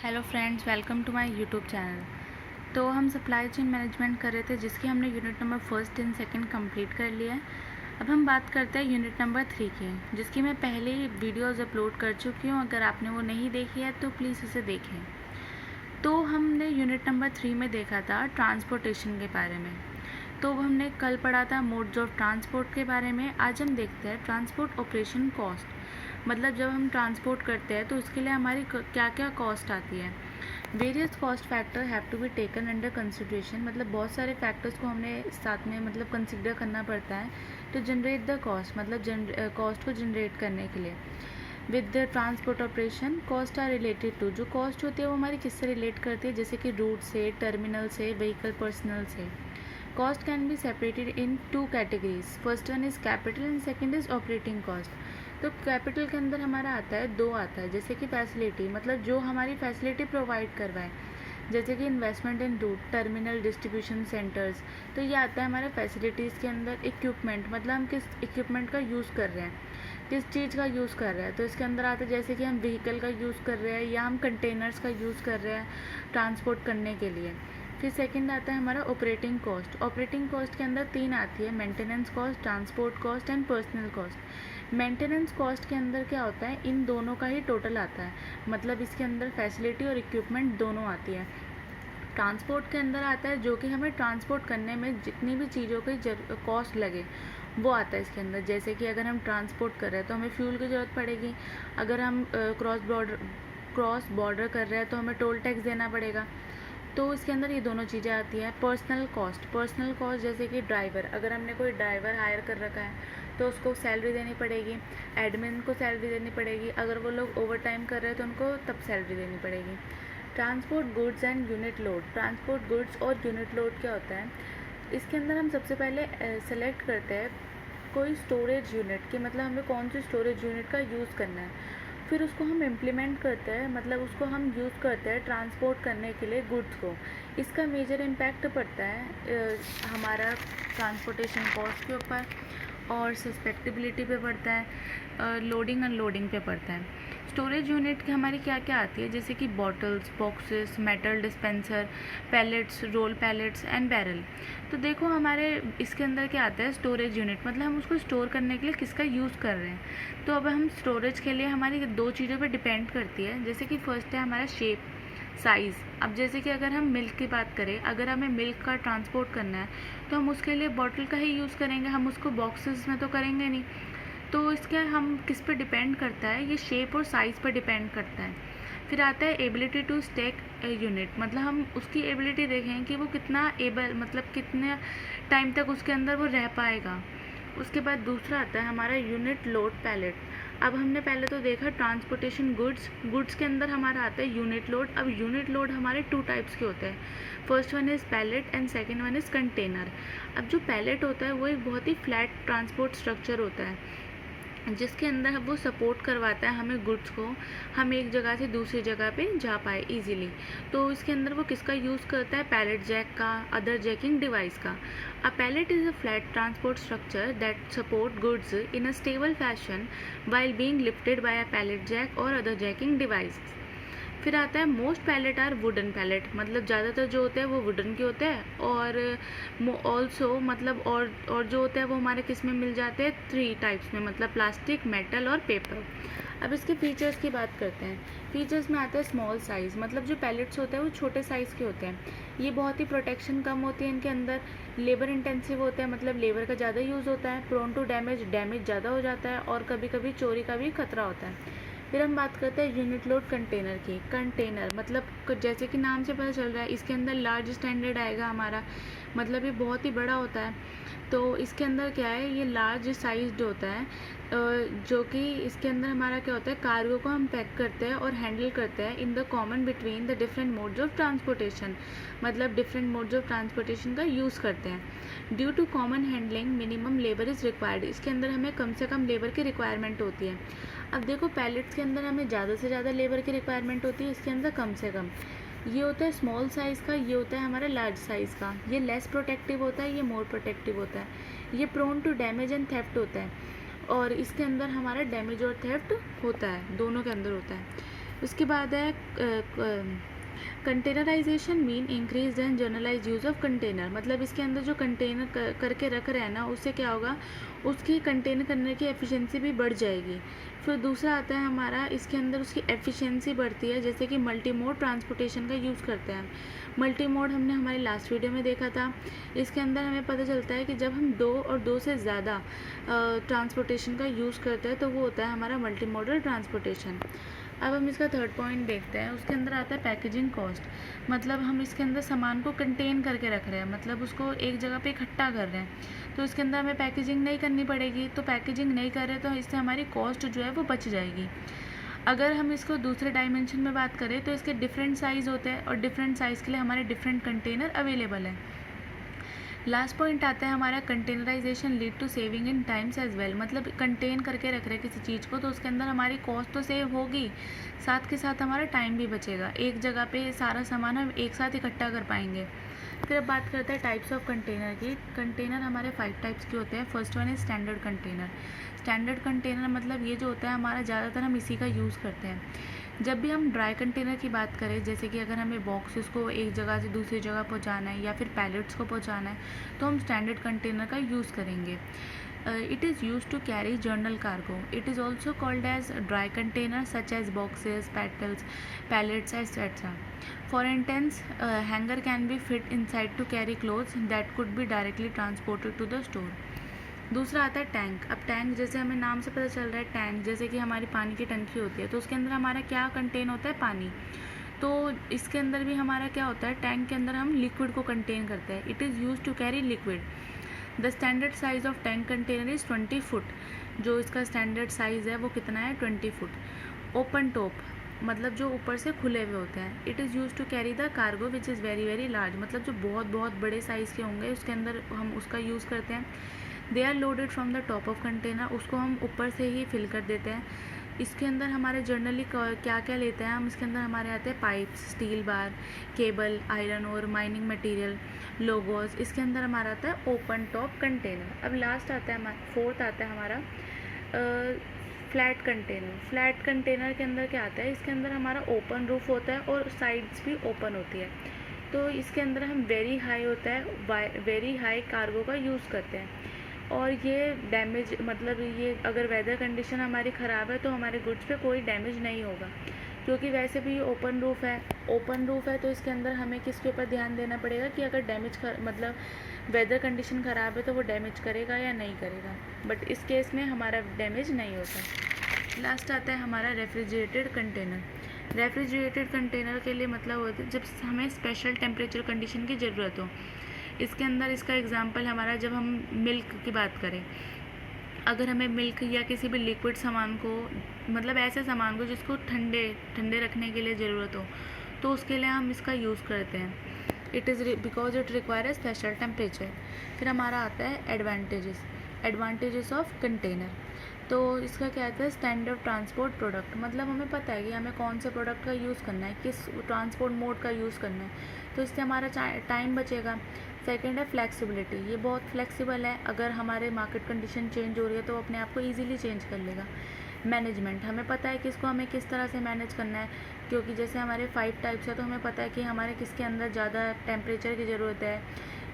Hello friends, welcome to my YouTube channel. तो हम supply chain management कर रहे थे, जिसकी हमने unit number first and second complete कर लिया है। अब हम बात करते हैं यूनिट नंबर 3 की, जिसकी मैं पहले ही वीडियोस अपलोड कर चुकी हूँ। अगर आपने वो नहीं देखी है तो प्लीज़ उसे देखें। तो हमने यूनिट नंबर 3 में देखा था ट्रांसपोर्टेशन के बारे में। तो हमने कल पढ़ा था मोड्स ऑफ ट्रांसपोर्ट के बारे में। आज हम देखते हैं ट्रांसपोर्ट ऑपरेशन कॉस्ट। मतलब जब हम ट्रांसपोर्ट करते हैं तो उसके लिए हमारी क्या क्या कॉस्ट आती है। Various cost factor have to be taken under consideration. मतलब बहुत सारे फैक्टर्स को हमने साथ में कंसिडर करना पड़ता है to generate the cost, cost को जनरेट करने के लिए। With the transport operation cost are related to, जो कॉस्ट होती है वो हमारी किससे रिलेट करती है, जैसे कि रूट से, टर्मिनल से, व्हीकल पर्सनल से। Cost can be separated in two categories. First one is capital and second is operating cost. तो कैपिटल के अंदर हमारा आता है दो आता है, जैसे कि फैसिलिटी, मतलब जो हमारी फैसिलिटी प्रोवाइड करवाए, जैसे कि investment in route, terminal, distribution centers. तो ये आता है हमारे फैसिलिटीज़ के अंदर। इक्विपमेंट, मतलब हम किस इक्विपमेंट का यूज़ कर रहे हैं, किस चीज़ का यूज़ कर रहे हैं, तो इसके अंदर आता है जैसे कि हम व्हीकल का यूज़ कर रहे हैं या हम कंटेनर्स का यूज़ कर रहे हैं ट्रांसपोर्ट करने के लिए। फिर सेकंड आता है हमारा ऑपरेटिंग कॉस्ट। ऑपरेटिंग कॉस्ट के अंदर तीन आती है, maintenance cost, transport cost and personal cost. Maintenance cost के अंदर क्या होता है, इन दोनों का ही टोटल आता है, मतलब इसके अंदर फैसिलिटी और इक्विपमेंट दोनों आती है। ट्रांसपोर्ट के अंदर आता है जो कि हमें ट्रांसपोर्ट करने में जितनी भी चीज़ों की कॉस्ट लगे वो आता है इसके अंदर। जैसे कि अगर हम ट्रांसपोर्ट कर रहे हैं तो हमें फ्यूल की ज़रूरत पड़ेगी। अगर हम क्रॉस बॉर्डर कर रहे हैं तो हमें टोल टैक्स देना पड़ेगा। तो इसके अंदर ये दोनों चीज़ें आती हैं। पर्सनल कॉस्ट जैसे कि ड्राइवर, अगर हमने कोई ड्राइवर हायर कर रखा है तो उसको सैलरी देनी पड़ेगी, एडमिन को सैलरी देनी पड़ेगी, अगर वो लोग ओवर टाइम कर रहे हैं तो उनको तब सैलरी देनी पड़ेगी। Transport goods and unit load. Transport goods और यूनिट लोड क्या होता है, इसके अंदर हम सबसे पहले सेलेक्ट करते हैं कोई स्टोरेज यूनिट की, मतलब हमें कौन सी स्टोरेज यूनिट का यूज़ करना है। फिर उसको हम इम्प्लीमेंट करते हैं, मतलब उसको हम यूज़ करते हैं ट्रांसपोर्ट करने के लिए गुड्स को। इसका मेजर इम्पैक्ट पड़ता है हमारा ट्रांसपोर्टेशन कॉस्ट के ऊपर और सस्पेक्टेबिलिटी पे पड़ता है, लोडिंग अनलोडिंग पे पड़ता है। स्टोरेज यूनिट की हमारी क्या क्या आती है, जैसे कि bottles, boxes, metal dispenser, pallets, roll pallets and barrel. तो देखो हमारे इसके अंदर क्या आता है स्टोरेज यूनिट, मतलब हम उसको स्टोर करने के लिए किसका यूज़ कर रहे हैं। तो अब हम स्टोरेज के लिए हमारी दो चीज़ों पे डिपेंड करती है, जैसे कि फर्स्ट है हमारा शेप, साइज़। अब जैसे कि अगर हम मिल्क की बात करें, अगर हमें मिल्क का ट्रांसपोर्ट करना है तो हम उसके लिए बॉटल का ही यूज़ करेंगे, हम उसको बॉक्सेस में तो करेंगे नहीं। तो इसके हम किस पे डिपेंड करता है, ये शेप और साइज़ पर डिपेंड करता है। फिर आता है एबिलिटी टू स्टेक यूनिट, मतलब हम उसकी एबिलिटी देखें कि वो कितना एबल, मतलब कितने टाइम तक उसके अंदर वो रह पाएगा। उसके बाद दूसरा आता है हमारा यूनिट लोड पैलेट। अब हमने पहले तो देखा ट्रांसपोर्टेशन गुड्स के अंदर हमारा आता है यूनिट लोड। अब यूनिट लोड हमारे टू टाइप्स के होते हैं, first one is pallet and second one is container. अब जो पैलेट होता है वो एक बहुत ही फ्लैट ट्रांसपोर्ट स्ट्रक्चर होता है, जिसके अंदर वो सपोर्ट करवाता है हमें गुड्स को, हम एक जगह से दूसरी जगह पे जा पाए इजीली। तो इसके अंदर वो किसका यूज़ करता है, पैलेट जैक का, अदर जैकिंग डिवाइस का। A pallet is a flat transport structure that support goods in a stable fashion while being lifted by a pallet jack or other jacking device. फिर आता है most pallet are wooden pallet, मतलब ज़्यादातर जो होते हैं वो वुडन के होते हैं, और ऑल्सो मतलब और जो होते हैं वो हमारे किस में मिल जाते हैं, थ्री टाइप्स में, मतलब प्लास्टिक, मेटल और पेपर। अब इसके फीचर्स की बात करते हैं। फीचर्स में आता है स्मॉल साइज़, मतलब जो पैलेट्स होते हैं वो छोटे साइज़ के होते हैं। ये बहुत ही प्रोटेक्शन कम होती है इनके अंदर, लेबर इंटेंसिव होता है, मतलब लेबर का ज़्यादा यूज़ होता है, प्रोन टू डैमेज ज़्यादा हो जाता है, और कभी कभी चोरी का भी खतरा होता है। फिर हम बात करते हैं यूनिट लोड कंटेनर की। कंटेनर मतलब जैसे कि नाम से पता चल रहा है इसके अंदर लार्ज स्टैंडर्ड आएगा हमारा, मतलब ये बहुत ही बड़ा होता है। तो इसके अंदर क्या है, ये लार्ज साइज्ड होता है, जो कि इसके अंदर हमारा क्या होता है, कार्गो को हम पैक करते हैं और हैंडल करते हैं in the common between the different modes of transportation, मतलब डिफरेंट मोड्स ऑफ ट्रांसपोर्टेशन का यूज़ करते हैं। Due to common handling minimum labour is required, इसके अंदर हमें कम से कम लेबर की रिक्वायरमेंट होती है। अब देखो पैलेट्स के अंदर हमें ज़्यादा से ज़्यादा लेबर की रिक्वायरमेंट होती है, इसके अंदर कम से कम। ये होता है स्मॉल साइज़ का, ये होता है हमारा लार्ज साइज़ का। ये लेस प्रोटेक्टिव होता है, ये मोर प्रोटेक्टिव होता है। ये prone to damage and theft होता है, और इसके अंदर हमारा डैमेज और थेफ्ट होता है, दोनों के अंदर होता है। उसके बाद है containerisation mean increase and generalise use of container, मतलब इसके अंदर जो कंटेनर करके रख रहे हैं ना, उससे क्या होगा, उसकी कंटेनर करने की एफिशिएंसी भी बढ़ जाएगी। फिर दूसरा आता है हमारा, इसके अंदर उसकी एफिशिएंसी बढ़ती है, जैसे कि मल्टी मोड ट्रांसपोर्टेशन का यूज़ करते हैं। मल्टी मोड हमने हमारी लास्ट वीडियो में देखा था। इसके अंदर हमें पता चलता है कि जब हम दो और दो से ज़्यादा ट्रांसपोर्टेशन का यूज़ करते हैं तो वो होता है हमारा मल्टी मॉडल ट्रांसपोर्टेशन। अब हम इसका थर्ड पॉइंट देखते हैं। उसके अंदर आता है पैकेजिंग कॉस्ट, मतलब हम इसके अंदर सामान को कंटेन करके रख रहे हैं, मतलब उसको एक जगह पे इकट्ठा कर रहे हैं, तो इसके अंदर हमें पैकेजिंग नहीं करनी पड़ेगी। तो पैकेजिंग नहीं कर रहे तो इससे हमारी कॉस्ट जो है वो बच जाएगी। अगर हम इसको दूसरे डायमेंशन में बात करें तो इसके डिफरेंट साइज़ होते हैं और डिफरेंट साइज़ के लिए हमारे डिफरेंट कंटेनर अवेलेबल हैं। लास्ट पॉइंट आता है हमारा containerisation lead to saving in times as well, मतलब कंटेन करके रख रहे हैं किसी चीज़ को तो उसके अंदर हमारी कॉस्ट तो सेव होगी, साथ के साथ हमारा टाइम भी बचेगा। एक जगह पे सारा सामान हम एक साथ इकट्ठा कर पाएंगे। फिर अब बात करते हैं टाइप्स ऑफ कंटेनर की। कंटेनर हमारे 5 टाइप्स के होते हैं। First one is standard container. Standard container मतलब ये जो होता है हमारा, ज़्यादातर हम इसी का यूज़ करते हैं। जब भी हम ड्राई कंटेनर की बात करें, जैसे कि अगर हमें बॉक्सेस को एक जगह से दूसरी जगह पहुंचाना है या फिर पैलेट्स को पहुंचाना है, तो हम स्टैंडर्ड कंटेनर का यूज़ करेंगे। It is used to carry general cargo. It is also called as dry containers such as boxes, pallets, etc. For instance, hanger can be fit inside to carry clothes that could be directly transported to the store. दूसरा आता है tank. अब tank जैसे हमें नाम से पता चल रहा है, टैंक जैसे कि हमारी पानी की टंकी होती है, तो उसके अंदर हमारा क्या कंटेन होता है, पानी। तो इसके अंदर भी हमारा क्या होता है, टैंक के अंदर हम लिक्विड को कंटेन करते हैं। It is use to carry liquid. The standard size of tank container is 20 foot. जो इसका स्टैंडर्ड साइज़ है वो कितना है, 20 फुट। ओपन टॉप मतलब जो ऊपर से खुले हुए होते हैं। It is use to carry the cargo which is very very large, मतलब जो बहुत बहुत बड़े साइज़ के होंगे उसके अंदर हम उसका यूज़ करते हैं। They are loaded from the top of container, उसको हम ऊपर से ही फिल कर देते हैं। इसके अंदर हमारे जनरली क्या क्या लेते हैं हम, इसके अंदर हमारे आते हैं pipes, steel bar, cable, iron और माइनिंग मटेरियल, लोगोस। इसके अंदर हमारा आता है ओपन टॉप कंटेनर। अब लास्ट आता है फोर्थ आता है हमारा फ्लैट कंटेनर। फ्लैट कंटेनर के अंदर क्या आता है, इसके अंदर हमारा ओपन रूफ होता है और साइड्स भी ओपन होती है। तो इसके अंदर हम वेरी हाई होता है, वेरी हाई कार्गो का यूज़ करते हैं। और ये डैमेज मतलब ये अगर वेदर कंडीशन हमारी ख़राब है तो हमारे गुड्स पे कोई डैमेज नहीं होगा, क्योंकि वैसे भी ओपन रूफ़ है तो इसके अंदर हमें किसके ऊपर ध्यान देना पड़ेगा कि अगर मतलब वेदर कंडीशन ख़राब है तो वो डैमेज करेगा या नहीं करेगा, बट इस केस में हमारा डैमेज नहीं होता। लास्ट आता है हमारा रेफ्रिजरेटेड कंटेनर। रेफ्रिजरेटेड कंटेनर के लिए मतलब होता है जब हमें स्पेशल टेम्परेचर कंडीशन की ज़रूरत हो। इसके अंदर इसका एग्जांपल हमारा, जब हम मिल्क की बात करें, अगर हमें मिल्क या किसी भी लिक्विड सामान को, मतलब ऐसे सामान को जिसको ठंडे रखने के लिए ज़रूरत हो, तो उसके लिए हम इसका यूज़ करते हैं। It is because it require a special temperature. फिर हमारा आता है एडवांटेजेस ऑफ कंटेनर। तो इसका क्या आता है, स्टैंडर्ड ट्रांसपोर्ट प्रोडक्ट, मतलब हमें पता है कि हमें कौन से प्रोडक्ट का यूज़ करना है, किस ट्रांसपोर्ट मोड का यूज़ करना है, तो इससे हमारा टाइम बचेगा। सेकंड है फ्लेक्सिबिलिटी, ये बहुत फ्लेक्सिबल है, अगर हमारे मार्केट कंडीशन चेंज हो रही है तो अपने आप को ईजिली चेंज कर लेगा। मैनेजमेंट, हमें पता है कि इसको हमें किस तरह से मैनेज करना है, क्योंकि जैसे हमारे 5 टाइप्स है तो हमें पता है कि हमारे किसके अंदर ज़्यादा टेम्परेचर की ज़रूरत है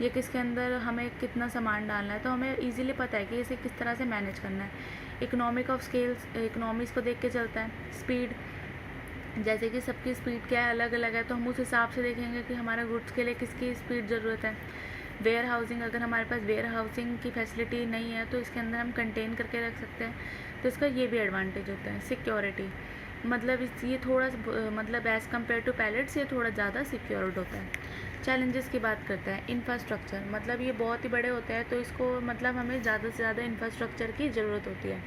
या किसके अंदर हमें कितना सामान डालना है, तो हमें ईजिली पता है कि इसे किस तरह से मैनेज करना है। इकोनॉमिक ऑफ स्केल्स, इकोनॉमिक्स को देख के चलता है। स्पीड, जैसे कि सबकी स्पीड क्या है, अलग अलग है, तो हम उस हिसाब से देखेंगे कि हमारा गुड्स के लिए किसकी स्पीड ज़रूरत है। वेयर हाउसिंग, अगर हमारे पास वेयर हाउसिंग की फैसिलिटी नहीं है तो इसके अंदर हम कंटेन करके रख सकते हैं, तो इसका ये भी एडवांटेज होता है। सिक्योरिटी, मतलब ये थोड़ा मतलब एज़ कम्पेयर टू पैलेट्स ये थोड़ा ज़्यादा सिक्योर्ड होता है। चैलेंजेस की बात करते हैं। इंफ्रास्ट्रक्चर, मतलब ये बहुत ही बड़े होते हैं तो इसको मतलब हमें ज़्यादा से ज़्यादा इंफ्रास्ट्रक्चर की ज़रूरत होती है,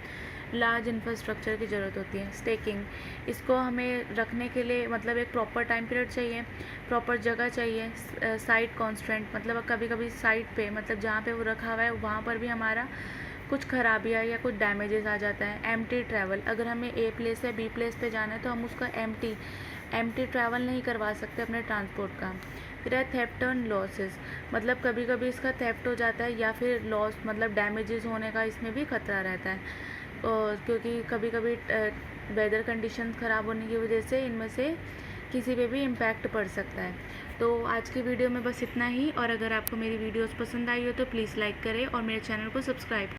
लार्ज इंफ्रास्ट्रक्चर की ज़रूरत होती है। स्टेकिंग, इसको हमें रखने के लिए मतलब एक प्रॉपर टाइम पीरियड चाहिए, प्रॉपर जगह चाहिए। साइट कॉन्स्टेंट, मतलब कभी कभी साइट पे मतलब जहाँ पे वो रखा हुआ है वहाँ पर भी हमारा कुछ खराबियाँ या कुछ डैमेजेस आ जाता है। एम्प्टी ट्रैवल, अगर हमें ए प्लेस से बी प्लेस पे जाना है तो हम उसका एम्प्टी ट्रैवल नहीं करवा सकते अपने ट्रांसपोर्ट का। फिर है थेफ्ट एंड लॉसेस, मतलब कभी कभी इसका थेफ्ट हो जाता है या फिर लॉस मतलब डैमेजेस होने का इसमें भी खतरा रहता है, और क्योंकि कभी कभी वेदर कंडीशन ख़राब होने की वजह से इनमें से किसी पे भी इम्पैक्ट पड़ सकता है। तो आज की वीडियो में बस इतना ही, और अगर आपको मेरी वीडियोस पसंद आई हो तो प्लीज़ लाइक करें और मेरे चैनल को सब्सक्राइब